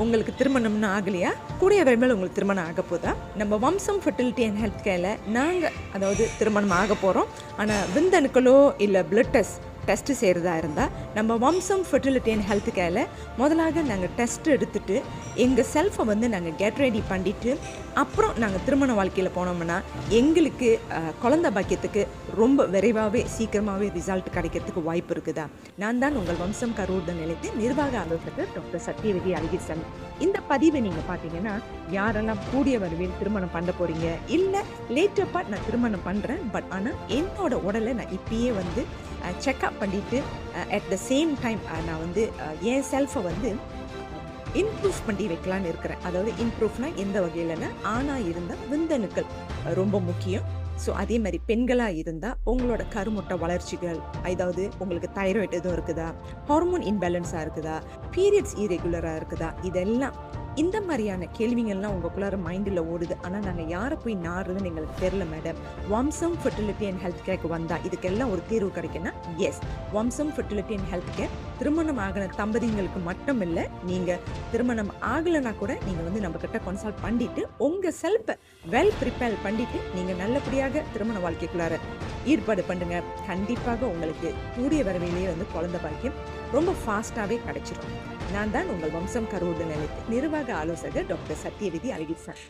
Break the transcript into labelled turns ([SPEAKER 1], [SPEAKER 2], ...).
[SPEAKER 1] உங்களுக்கு திருமணம்னு ஆகலையா? கூடிய விரைவில் உங்களுக்கு திருமணம் ஆக போதா? நம்ம வம்சம் ஃபெர்டிலிட்டி அண்ட் ஹெல்த் கேரில் நாங்கள் திருமணம் ஆக போகிறோம். ஆனால் விந்தணுக்களோ இல்லை பிளட் டெஸ்ட்டு செய்கிறதா இருந்தால் நம்ம வம்சம் ஃபெர்டிலிட்டி அண்ட் ஹெல்த் கேரில் முதலாக நாங்கள் டெஸ்ட் எடுத்துகிட்டு எங்கள் செல்ஃபை நாங்கள் கெட் ரெடி பண்ணிவிட்டு அப்புறம் நாங்கள் திருமண வாழ்க்கையில் போனோம்னா எங்களுக்கு குழந்தை பாக்கியத்துக்கு ரொம்ப விரைவாகவே சீக்கிரமாகவே ரிசல்ட் கிடைக்கிறதுக்கு வாய்ப்பு இருக்குதா? நான் தான் உங்கள் வம்சம் கருவுறுதல் நிலையத்தின் நிர்வாக ஆலோசகர் டாக்டர் சத்யவதி அழகிரிசாமி. இந்த பதிவை நீங்கள் பார்த்தீங்கன்னா யாரெல்லாம் கூடிய விரைவில் திருமணம் பண்ண போகிறீங்க, இல்லை லேட்டர் பார்ட் நான் திருமணம் பண்ணுறேன் பட் ஆனால் என்னோட உடலை நான் இப்பயே செக்அப் பண்ணிவிட்டு அட் த சேம் டைம் நான் என் செல்ஃபை இம்ப்ரூவ் பண்ணி வைக்கலான்னு இருக்கிறேன். அதாவது இம்ப்ரூவ்னால் எந்த வகையிலன்னா, ஆணாக இருந்தால் விந்தணுக்கள் ரொம்ப முக்கியம். ஸோ அதே மாதிரி பெண்களாக இருந்தால் உங்களோட கருமுட்டை வளர்ச்சிகள், அதாவது உங்களுக்கு தைராய்டு எதுவும் இருக்குதா, ஹார்மோன் இன்பேலன்ஸாக இருக்குதா, பீரியட்ஸ் இரெகுலராக இருக்குதா, இதெல்லாம் இந்த மாதிரியான கேள்விகள்லாம் உங்களுக்குள்ளார மைண்டில் ஓடுது. ஆனால் நாங்கள் யாரை போய் நாடுறதுன்னு எங்களுக்கு தெரியல மேடம். வம்சம் ஃபெர்டிலிட்டி அண்ட் ஹெல்த் கேருக்கு வந்தால் இதுக்கெல்லாம் ஒரு தீர்வு கிடைக்குன்னா எஸ், வம்சம் ஃபெர்டிலிட்டி அண்ட் ஹெல்த் கேர் திருமணம் ஆகின தம்பதிங்களுக்கு மட்டும் இல்லை, நீங்கள் திருமணம் ஆகலைன்னா கூட நீங்கள் நம்மக்கிட்ட கன்சல்ட் பண்ணிவிட்டு உங்கள் செல்ஃபை வெல் ப்ரிப்பேர் பண்ணிவிட்டு நீங்கள் நல்லபடியாக திருமண வாழ்க்கைக்குள்ளார ஈடுபாடு பண்ணுங்க. கண்டிப்பாக உங்களுக்கு கூடிய வரவிலேயே குழந்தை பாக்கியம் ரொம்ப ஃபாஸ்ட்டாகவே கிடைச்சிடும். நான் தான் உங்கள் வம்சம் கருவுறுதல் நிலையத்தின் நிர்வாக ஆலோசகர் டாக்டர் சத்யவதி அழகிரிசாமி.